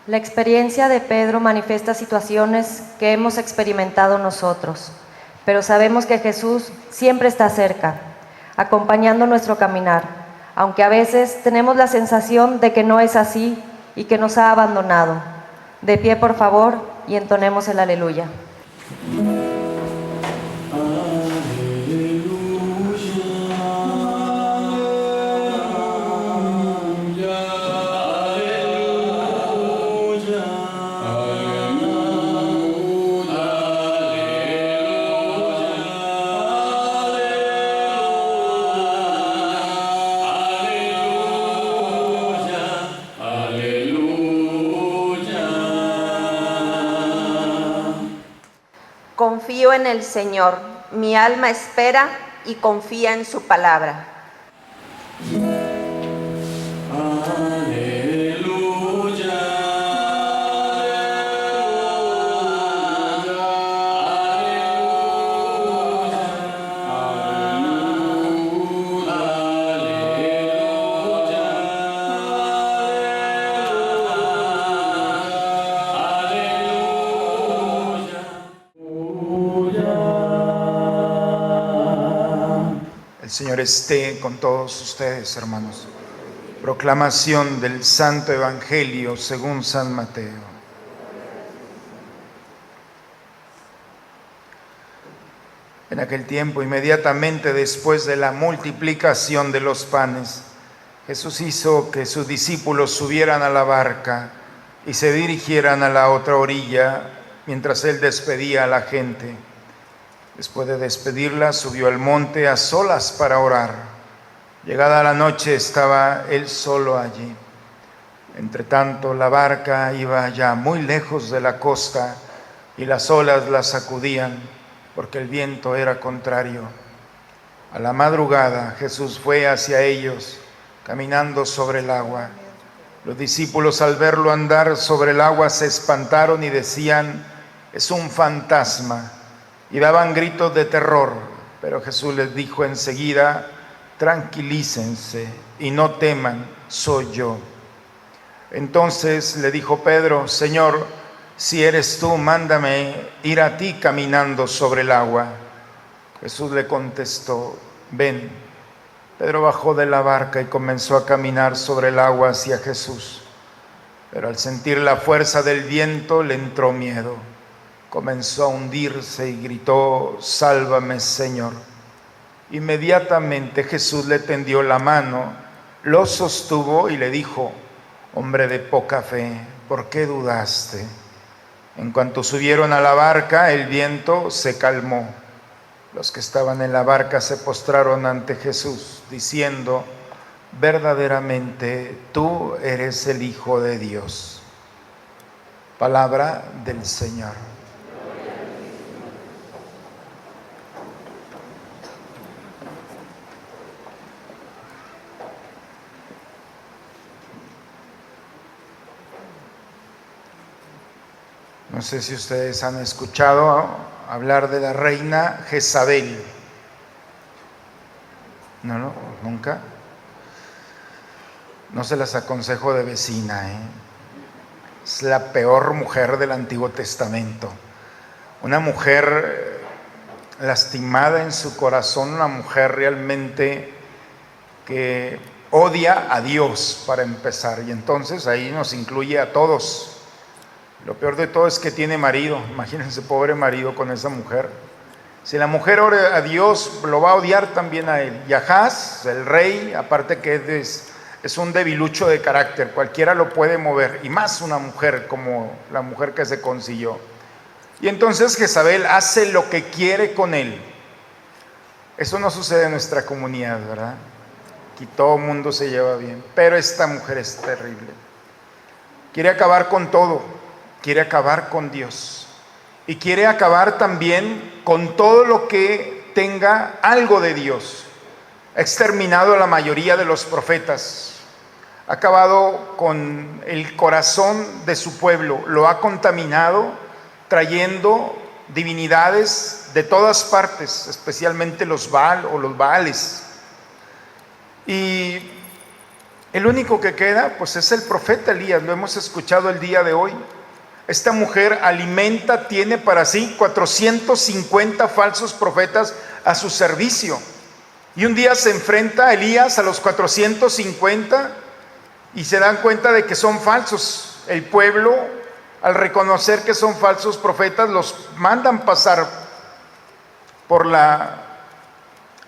La experiencia de Pedro manifiesta situaciones que hemos experimentado nosotros, pero sabemos que Jesús siempre está cerca, acompañando nuestro caminar, aunque a veces tenemos la sensación de que no es así y que nos ha abandonado. De pie, por favor, y entonemos el aleluya. Confío en el Señor, mi alma espera y confía en su palabra. El Señor esté con todos ustedes, hermanos. Proclamación del Santo Evangelio según San Mateo. En aquel tiempo, inmediatamente después de la multiplicación de los panes, Jesús hizo que sus discípulos subieran a la barca y se dirigieran a la otra orilla mientras Él despedía a la gente. Después de despedirla, subió al monte a solas para orar. Llegada la noche, estaba Él solo allí. Entretanto, la barca iba ya muy lejos de la costa y las olas la sacudían porque el viento era contrario. A la madrugada, Jesús fue hacia ellos, caminando sobre el agua. Los discípulos, al verlo andar sobre el agua, se espantaron y decían: «Es un fantasma», y daban gritos de terror. Pero Jesús les dijo enseguida: «Tranquilícense y no teman, soy yo». Entonces le dijo Pedro: «Señor, si eres tú, mándame ir a ti caminando sobre el agua». Jesús le contestó: «Ven». Pedro bajó de la barca y comenzó a caminar sobre el agua hacia Jesús. Pero al sentir la fuerza del viento le entró miedo. Comenzó a hundirse y gritó: «Sálvame, Señor». Inmediatamente Jesús le tendió la mano, lo sostuvo y le dijo: «Hombre de poca fe, ¿por qué dudaste?». En cuanto subieron a la barca, el viento se calmó. Los que estaban en la barca se postraron ante Jesús, diciendo: «Verdaderamente tú eres el Hijo de Dios». Palabra del Señor. No sé si ustedes han escuchado hablar de la reina Jezabel. No, nunca. No se las aconsejo de vecina, ¿eh? Es la peor mujer del Antiguo Testamento. Una mujer lastimada en su corazón, una mujer realmente que odia a Dios, para empezar. Y entonces ahí nos incluye a todos. Lo peor de todo es que tiene marido. Imagínense, pobre marido con esa mujer. Si la mujer ora a Dios, lo va a odiar también a él. Y Ahaz, el rey, aparte que es un debilucho de carácter, cualquiera lo puede mover, y más una mujer como la mujer que se consiguió. Y entonces Jezabel hace lo que quiere con él. Eso no sucede en nuestra comunidad, ¿verdad? Aquí todo el mundo se lleva bien, pero esta mujer es terrible. Quiere acabar con todo. Quiere acabar con Dios y quiere acabar también con todo lo que tenga algo de Dios. Ha exterminado a la mayoría de los profetas, ha acabado con el corazón de su pueblo, lo ha contaminado trayendo divinidades de todas partes, especialmente los Baal o los Baales. Y El único que queda, pues es el profeta Elías, lo hemos escuchado el día de hoy. Esta mujer alimenta, tiene para sí 450 falsos profetas a su servicio. Y un día se enfrenta Elías a los 450 y se dan cuenta de que son falsos. El pueblo, al reconocer que son falsos profetas, los mandan pasar por la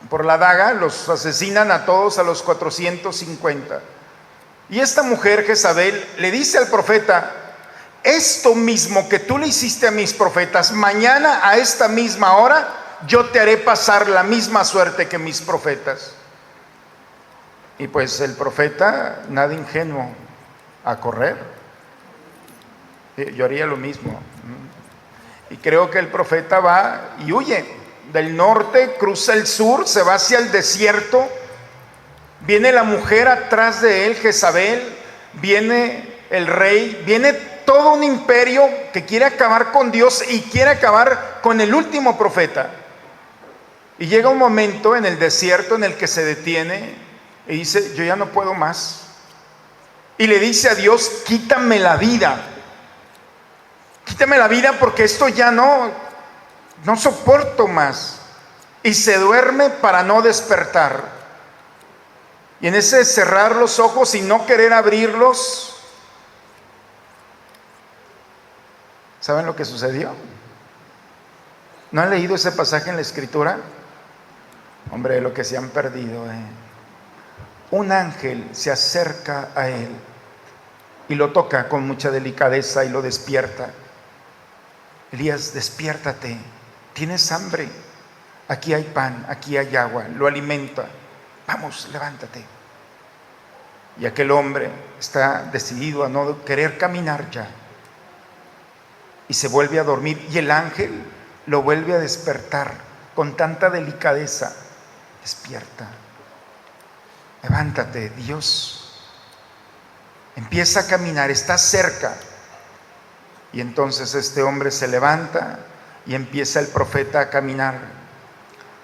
daga, los asesinan a todos, a los 450. Y esta mujer, Jezabel, le dice al profeta: esto mismo que tú le hiciste a mis profetas, mañana a esta misma hora yo te haré pasar la misma suerte que mis profetas. Y pues el profeta, nada ingenuo, a correr. Yo haría lo mismo. Y creo que el profeta va y huye del norte, cruza el sur, se va hacia el desierto. Viene la mujer atrás de él, Jezabel, viene el rey, viene todo un imperio que quiere acabar con Dios y quiere acabar con el último profeta. Y llega un momento en el desierto en el que se detiene y dice: yo ya no puedo más. Y le dice a Dios: quítame la vida. Quítame la vida porque esto ya no soporto más. Y se duerme para no despertar. Y en ese cerrar los ojos y no querer abrirlos, ¿saben lo que sucedió? ¿No han leído ese pasaje en la Escritura? Hombre, lo que se han perdido. Un ángel se acerca a él y lo toca con mucha delicadeza y lo despierta. Elías, despiértate, tienes hambre, aquí hay pan, aquí hay agua, lo alimenta. Vamos, levántate. Y aquel hombre está decidido a no querer caminar ya. Y se vuelve a dormir. Y el ángel lo vuelve a despertar con tanta delicadeza. Despierta. Levántate, Dios. Empieza a caminar, está cerca. Y entonces este hombre se levanta y empieza el profeta a caminar.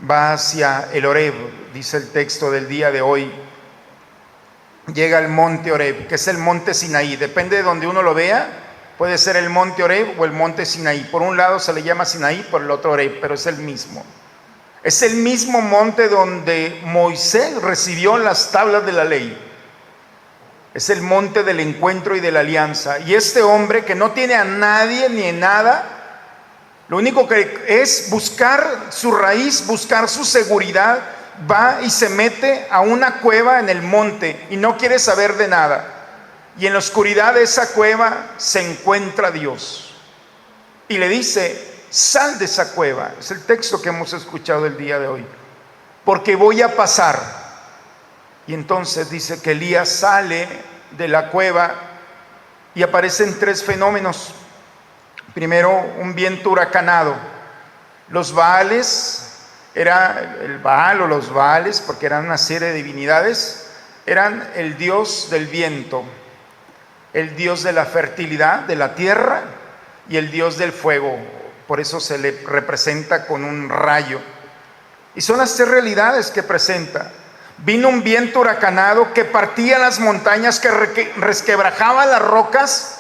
Va hacia el Horeb, dice el texto del día de hoy. Llega al monte Horeb, que es el monte Sinaí. Depende de donde uno lo vea, puede ser el monte Horeb o el monte Sinaí. Por un lado se le llama Sinaí, por el otro Horeb, pero es el mismo. Es el mismo monte donde Moisés recibió las tablas de la ley. Es el monte del encuentro y de la alianza. Y este hombre que no tiene a nadie ni en nada, lo único que es buscar su raíz, buscar su seguridad, va y se mete a una cueva en el monte y no quiere saber de nada. Y en la oscuridad de esa cueva se encuentra Dios. Y le dice: sal de esa cueva. Es el texto que hemos escuchado el día de hoy. Porque voy a pasar. Y entonces dice que Elías sale de la cueva y aparecen tres fenómenos. Primero, un viento huracanado. Los Baales, era el Baal o los Baales, porque eran una serie de divinidades, eran el dios del viento, el dios de la fertilidad de la tierra y el dios del fuego. Por eso se le representa con un rayo. Y son las tres realidades que presenta. Vino un viento huracanado que partía las montañas, que resquebrajaba las rocas,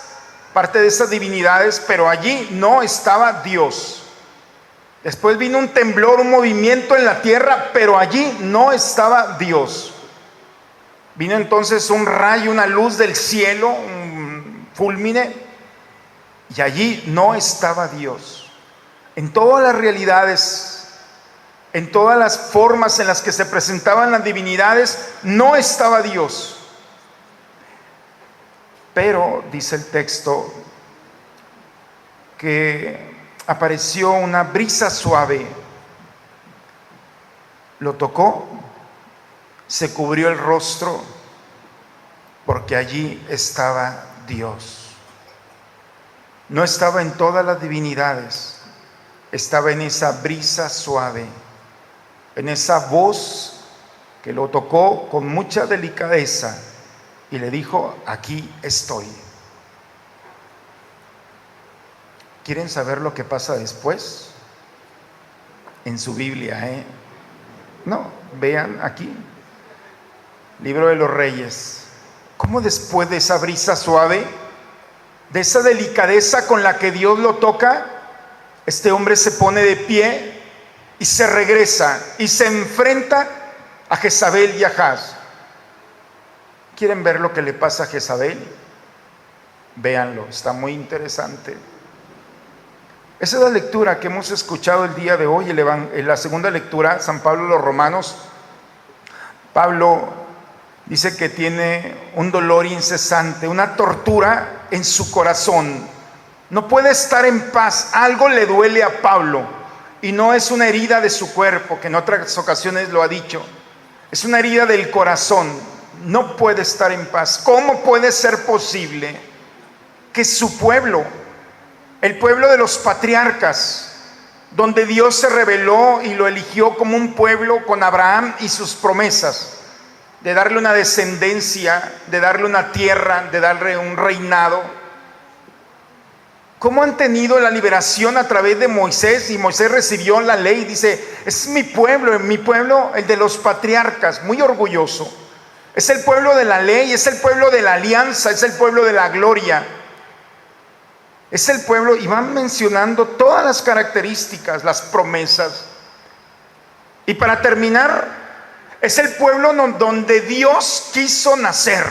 parte de esas divinidades, pero allí no estaba Dios. Después vino un temblor, un movimiento en la tierra, pero allí no estaba Dios. Vino entonces un rayo, una luz del cielo, un fulmine, y allí no estaba Dios. En todas las realidades, en todas las formas en las que se presentaban las divinidades, no estaba Dios. Pero dice el texto que apareció una brisa suave, lo tocó, se cubrió el rostro, porque allí estaba Dios. No estaba en todas las divinidades, estaba en esa brisa suave, en esa voz que lo tocó con mucha delicadeza y le dijo: aquí estoy. ¿Quieren saber lo que pasa después? En su Biblia, No, vean aquí, Libro de los Reyes, cómo después de esa brisa suave, de esa delicadeza con la que Dios lo toca, este hombre se pone de pie y se regresa y se enfrenta a Jezabel y a Ahaz. ¿Quieren ver lo que le pasa a Jezabel? Véanlo, está muy interesante. Esa es la lectura que hemos escuchado el día de hoy, en la segunda lectura, San Pablo a los Romanos. Pablo dice que tiene un dolor incesante, una tortura en su corazón. No puede estar en paz, algo le duele a Pablo, y no es una herida de su cuerpo, que en otras ocasiones lo ha dicho, es una herida del corazón. No puede estar en paz. ¿Cómo puede ser posible que su pueblo, el pueblo de los patriarcas, donde Dios se reveló y lo eligió como un pueblo con Abraham y sus promesas, de darle una descendencia, de darle una tierra, de darle un reinado, cómo han tenido la liberación a través de Moisés? Y Moisés recibió la ley, dice, es mi pueblo, el de los patriarcas, muy orgulloso. Es el pueblo de la ley, es el pueblo de la alianza, es el pueblo de la gloria. Es el pueblo, y van mencionando todas las características, las promesas. Y para terminar, es el pueblo donde Dios quiso nacer,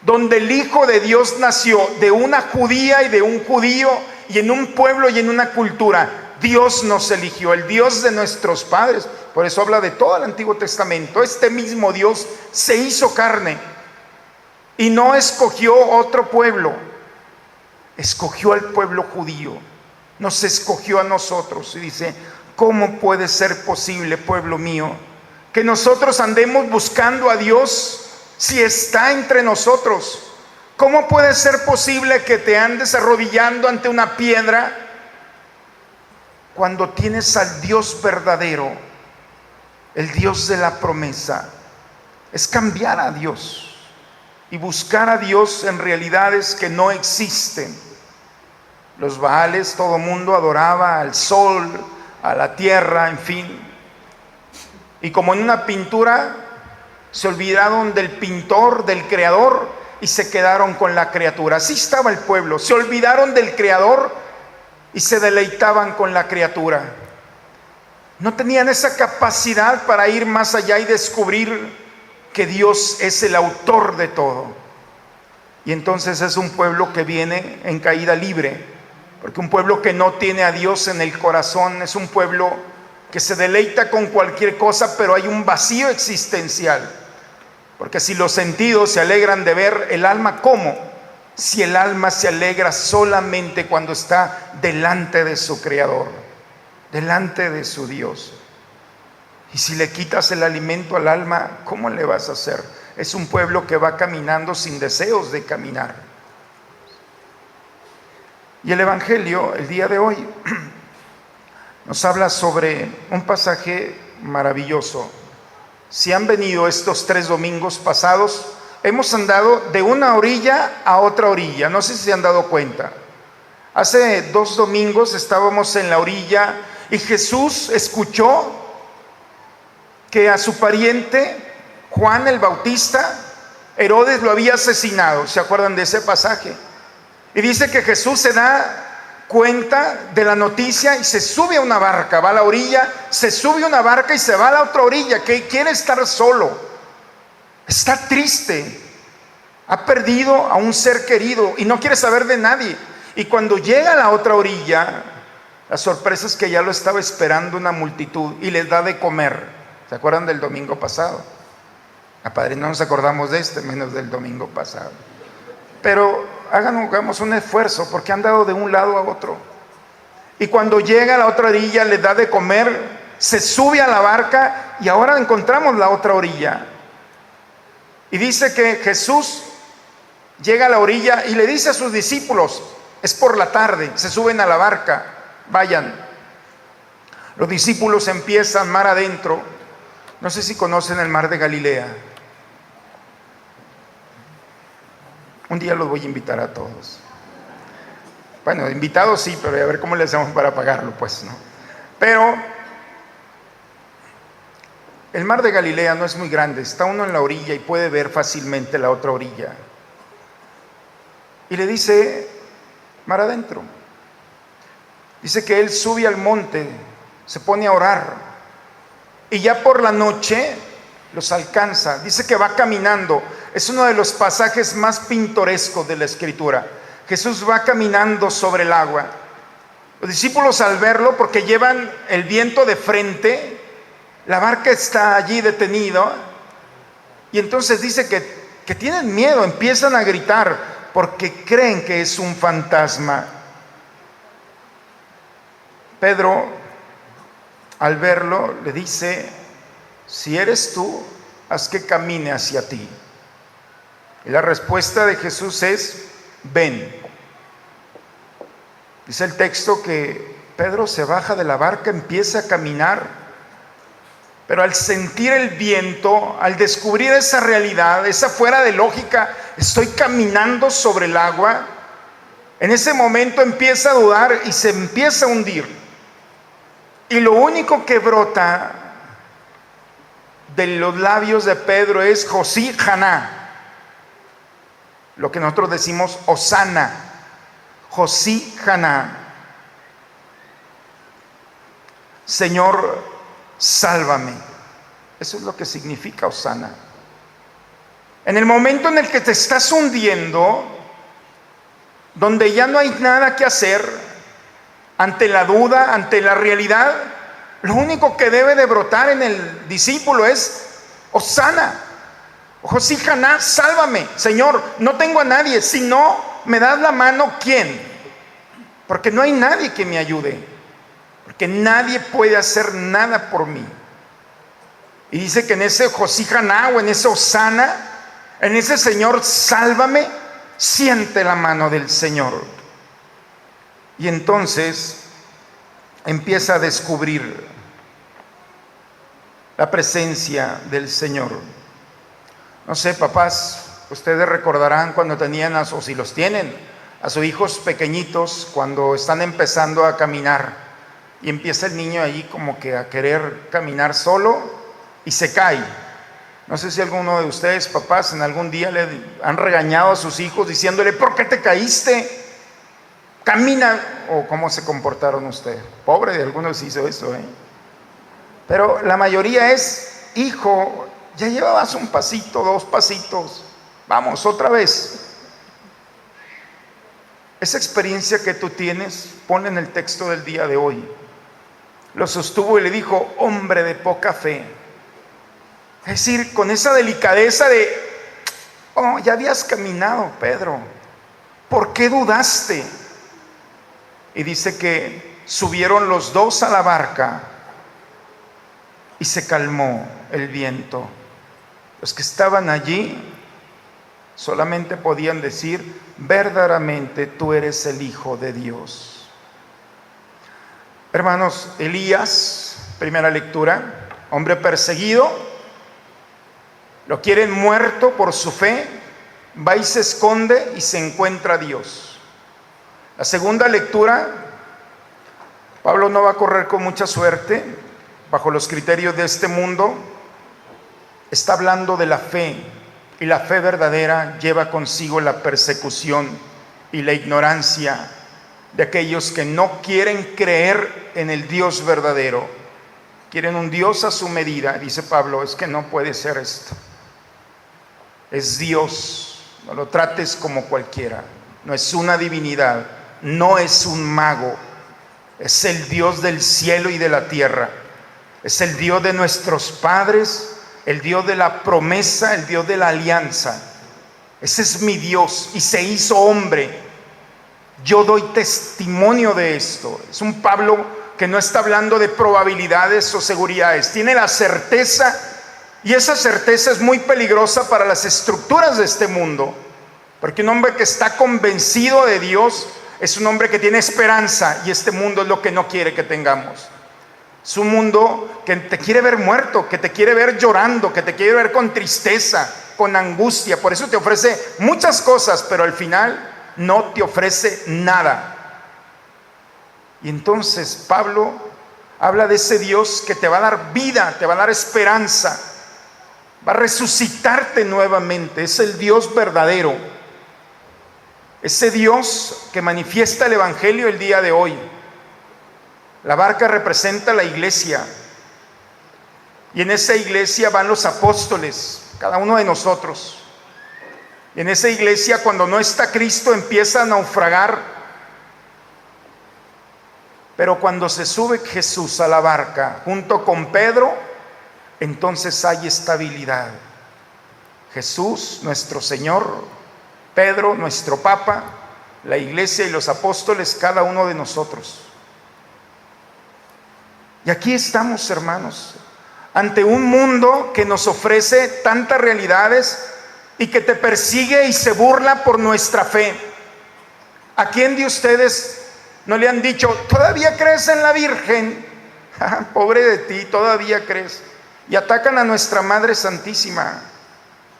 donde el Hijo de Dios nació de una judía y de un judío, y en un pueblo y en una cultura. Dios nos eligió, el Dios de nuestros padres. Por eso habla de todo el Antiguo Testamento. Este mismo Dios se hizo carne y no escogió otro pueblo. Escogió al pueblo judío, nos escogió a nosotros. Y dice, ¿cómo puede ser posible, pueblo mío, que nosotros andemos buscando a Dios si está entre nosotros? ¿Cómo puede ser posible que te andes arrodillando ante una piedra cuando tienes al Dios verdadero, el Dios de la promesa? Es cambiar a Dios y buscar a Dios en realidades que no existen. Los Baales, todo mundo adoraba al sol, a la tierra, en fin. Y como en una pintura, se olvidaron del pintor, del creador, y se quedaron con la criatura. Así estaba el pueblo, se olvidaron del creador y se deleitaban con la criatura. No tenían esa capacidad para ir más allá y descubrir que Dios es el autor de todo. Y entonces es un pueblo que viene en caída libre, porque un pueblo que no tiene a Dios en el corazón es un pueblo que se deleita con cualquier cosa, pero hay un vacío existencial. Porque si los sentidos se alegran de ver, el alma, ¿cómo? Si el alma se alegra solamente cuando está delante de su Creador, delante de su Dios. Y si le quitas el alimento al alma, ¿cómo le vas a hacer? Es un pueblo que va caminando sin deseos de caminar. Y el Evangelio, el día de hoy, nos habla sobre un pasaje maravilloso. Si han venido estos 3 domingos pasados, hemos andado de una orilla a otra orilla. No sé si se han dado cuenta. Hace 2 domingos estábamos en la orilla y Jesús escuchó que a su pariente Juan el Bautista, Herodes lo había asesinado. ¿Se acuerdan de ese pasaje? Y dice que Jesús se da cuenta de la noticia y se sube a una barca, va a la orilla, se sube a una barca y se va a la otra orilla, que quiere estar solo, está triste, ha perdido a un ser querido y no quiere saber de nadie. Y cuando llega a la otra orilla, la sorpresa es que ya lo estaba esperando una multitud y les da de comer. ¿Se acuerdan del domingo pasado? A padre, no nos acordamos de menos del domingo pasado. Pero hagamos un esfuerzo, porque han dado de un lado a otro. Y cuando llega a la otra orilla, le da de comer, se sube a la barca y ahora encontramos la otra orilla. Y dice que Jesús llega a la orilla y le dice a sus discípulos, es por la tarde, se suben a la barca, vayan. Los discípulos empiezan mar adentro. No sé si conocen el mar de Galilea. Un día los voy a invitar a todos. Bueno, invitados sí, pero a ver cómo le hacemos para pagarlo, pues, ¿no? Pero el mar de Galilea no es muy grande, está uno en la orilla y puede ver fácilmente la otra orilla. Y le dice, mar adentro. Dice que él sube al monte, se pone a orar, y ya por la noche los alcanza. Dice que va caminando. Es uno de los pasajes más pintorescos de la Escritura. Jesús va caminando sobre el agua. Los discípulos, al verlo, porque llevan el viento de frente, la barca está allí detenida, y entonces dice que tienen miedo, empiezan a gritar porque creen que es un fantasma. Pedro, al verlo, le dice, si eres tú, haz que camine hacia ti. Y la respuesta de Jesús es, ven. Dice el texto que Pedro se baja de la barca, empieza a caminar, pero al sentir el viento, al descubrir esa realidad, esa fuera de lógica, estoy caminando sobre el agua, en ese momento empieza a dudar y se empieza a hundir. Y lo único que brota de los labios de Pedro es Josí Haná, lo que nosotros decimos Hosana. Josí Haná, Señor, sálvame. Eso es lo que significa Hosana. En el momento en el que te estás hundiendo, donde ya no hay nada que hacer, ante la duda, ante la realidad, lo único que debe de brotar en el discípulo es Hosana. Josí Haná, sálvame, Señor, no tengo a nadie, si no me das la mano, ¿quién? Porque no hay nadie que me ayude, porque nadie puede hacer nada por mí. Y dice que en ese Josí Haná, o en ese Hosana, en ese Señor, sálvame, siente la mano del Señor. Y entonces empieza a descubrir la presencia del Señor. No sé, papás, ustedes recordarán cuando tenían, o si los tienen, a sus hijos pequeñitos cuando están empezando a caminar y empieza el niño ahí como que a querer caminar solo y se cae. No sé si alguno de ustedes, papás, en algún día le han regañado a sus hijos diciéndole, ¿por qué te caíste? Camina. O cómo se comportaron ustedes. Pobre de algunos hizo eso, Pero la mayoría es, hijo, ya llevabas un pasito, 2 pasitos, vamos otra vez. Esa experiencia que tú tienes, ponle en el texto del día de hoy. Lo sostuvo y le dijo, hombre de poca fe. Es decir, con esa delicadeza de, oh, ya habías caminado, Pedro, ¿por qué dudaste? Y dice que subieron los dos a la barca y se calmó el viento. Los que estaban allí solamente podían decir, verdaderamente tú eres el Hijo de Dios. Hermanos, Elías, primera lectura, hombre perseguido, lo quieren muerto por su fe, va y se esconde y se encuentra a Dios. La segunda lectura, Pablo no va a correr con mucha suerte, bajo los criterios de este mundo, está hablando de la fe, y la fe verdadera lleva consigo la persecución y la ignorancia de aquellos que no quieren creer en el Dios verdadero. Quieren un Dios a su medida. Dice Pablo, es que no puede ser esto. Es Dios, no lo trates como cualquiera. No es una divinidad, no es un mago. Es el Dios del cielo y de la tierra. Es el Dios de nuestros padres, el Dios de la promesa, el Dios de la alianza. Ese es mi Dios y se hizo hombre. Yo doy testimonio de esto. Es un Pablo que no está hablando de probabilidades o seguridades. Tiene la certeza, y esa certeza es muy peligrosa para las estructuras de este mundo. Porque un hombre que está convencido de Dios es un hombre que tiene esperanza, y este mundo es lo que no quiere que tengamos. Es un mundo que te quiere ver muerto, que te quiere ver llorando, que te quiere ver con tristeza, con angustia. Por eso te ofrece muchas cosas, pero al final no te ofrece nada. Y entonces Pablo Habla de ese Dios que te va a dar vida, te va a dar esperanza, va a resucitarte nuevamente. Es el Dios verdadero, ese Dios que manifiesta el Evangelio el día de hoy. La barca representa la iglesia, y en esa iglesia van los apóstoles, cada uno de nosotros. Y en esa iglesia, cuando no está Cristo, empieza a naufragar. Pero cuando se sube Jesús a la barca junto con Pedro, entonces hay estabilidad. Jesús, nuestro Señor, Pedro, nuestro Papa, la iglesia y los apóstoles, cada uno de nosotros. Y aquí estamos, hermanos, ante un mundo que nos ofrece tantas realidades y que te persigue y se burla por nuestra fe. ¿A quién de ustedes no le han dicho, todavía crees en la Virgen? Pobre de ti, todavía crees. Y atacan a nuestra Madre Santísima.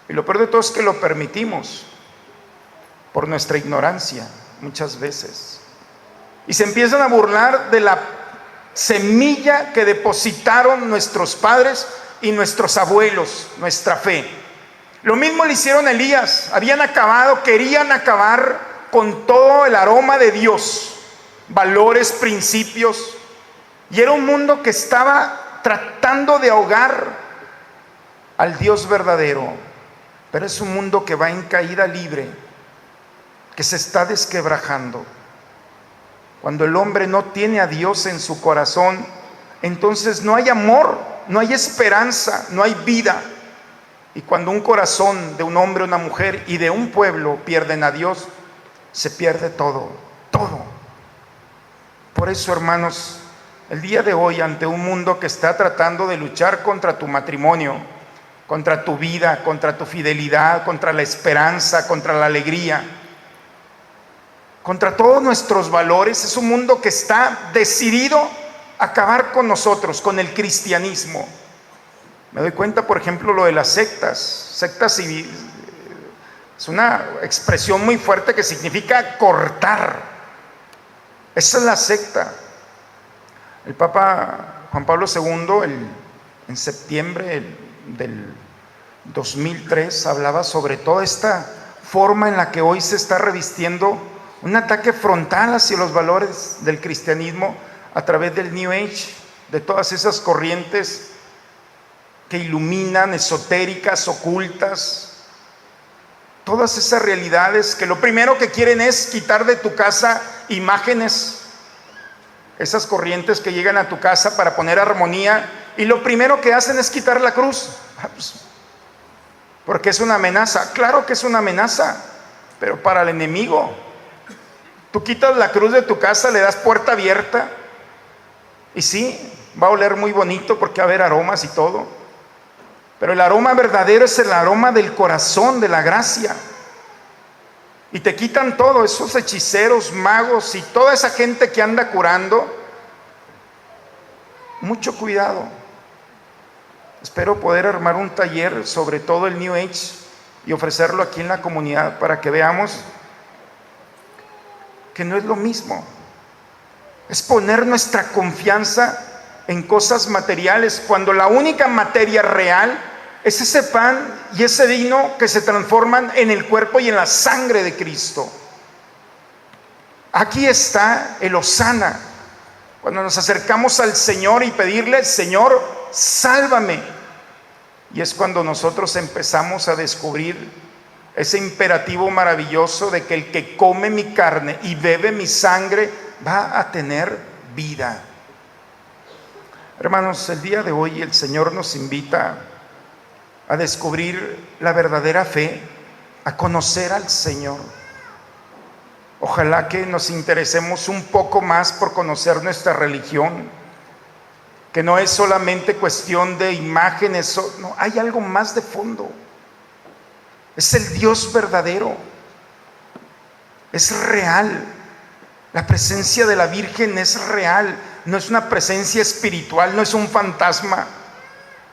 Y lo peor de todo es que lo permitimos por nuestra ignorancia muchas veces. Y se empiezan a burlar de la semilla que depositaron nuestros padres y nuestros abuelos, nuestra fe. Lo mismo le hicieron a Elías. Habían acabado, querían acabar con todo el aroma de Dios, valores, principios, y era un mundo que estaba tratando de ahogar al Dios verdadero. Pero es un mundo que va en caída libre, que se está desquebrajando. Cuando el hombre no tiene a Dios en su corazón, entonces no hay amor, no hay esperanza, no hay vida. Y cuando un corazón de un hombre, una mujer y de un pueblo pierden a Dios, se pierde todo, todo. Por eso, hermanos, el día de hoy, ante un mundo que está tratando de luchar contra tu matrimonio, contra tu vida, contra tu fidelidad, contra la esperanza, contra la alegría, contra todos nuestros valores, es un mundo que está decidido a acabar con nosotros, con el cristianismo. Me doy cuenta, por ejemplo, lo de las sectas. Sectas es una expresión muy fuerte que significa cortar. Esa es la secta. El Papa Juan Pablo II, en septiembre del 2003, hablaba sobre toda esta forma en la que hoy se está revistiendo un ataque frontal hacia los valores del cristianismo a través del New Age, de todas esas corrientes que iluminan, esotéricas, ocultas, todas esas realidades que lo primero que quieren es quitar de tu casa imágenes, esas corrientes que llegan a tu casa para poner armonía, y lo primero que hacen es quitar la cruz, porque es una amenaza. Claro que es una amenaza, pero para el enemigo. Tú quitas la cruz de tu casa, le das puerta abierta, y sí, va a oler muy bonito porque va a haber aromas y todo, pero el aroma verdadero es el aroma del corazón, de la gracia. Y te quitan todo, esos hechiceros, magos y toda esa gente que anda curando. Mucho cuidado. Espero poder armar un taller sobre todo el New Age y ofrecerlo aquí en la comunidad para que veamos que no es lo mismo. Es poner nuestra confianza en cosas materiales, cuando la única materia real es ese pan y ese vino que se transforman en el cuerpo y en la sangre de Cristo. Aquí está el hosana, cuando nos acercamos al Señor y pedirle, Señor, sálvame. Y es cuando nosotros empezamos a descubrir ese imperativo maravilloso de que el que come mi carne y bebe mi sangre va a tener vida. Hermanos, el día de hoy el Señor nos invita a descubrir la verdadera fe, a conocer al Señor. Ojalá que nos interesemos un poco más por conocer nuestra religión, que no es solamente cuestión de imágenes, no, hay algo más de fondo. Es el Dios verdadero, es real. La presencia de la Virgen es real, no es una presencia espiritual, no es un fantasma.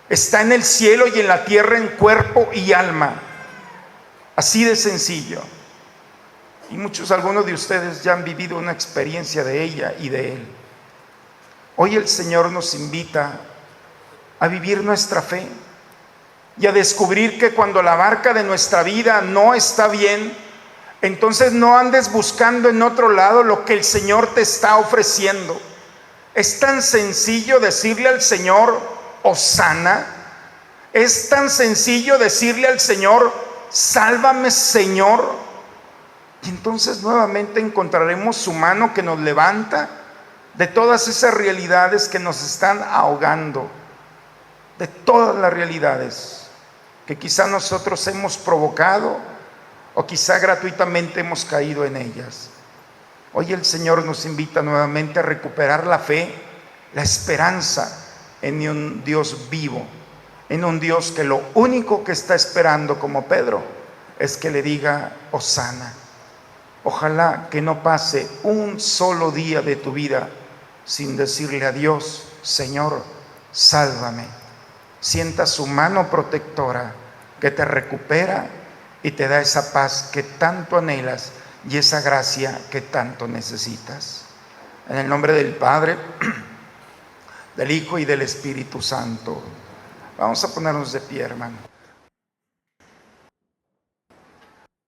Está en el cielo y en la tierra en cuerpo y alma. Así de sencillo. Y algunos de ustedes ya han vivido una experiencia de ella y de él. Hoy el Señor nos invita a vivir nuestra fe y a descubrir que cuando la barca de nuestra vida no está bien, entonces no andes buscando en otro lado lo que el Señor te está ofreciendo. Es tan sencillo decirle al Señor, Hosana. Es tan sencillo decirle al Señor, sálvame, Señor. Y entonces nuevamente encontraremos su mano que nos levanta de todas esas realidades que nos están ahogando, de todas las realidades que quizá nosotros hemos provocado o quizá gratuitamente hemos caído en ellas. Hoy el Señor nos invita nuevamente a recuperar la fe, la esperanza en un Dios vivo, en un Dios que lo único que está esperando, como Pedro, es que le diga, Hosana. Ojalá que no pase un solo día de tu vida sin decirle a Dios, Señor, sálvame. Sienta su mano protectora que te recupera y te da esa paz que tanto anhelas y esa gracia que tanto necesitas. En el nombre del Padre, del Hijo y del Espíritu Santo. Vamos a ponernos de pie, hermano.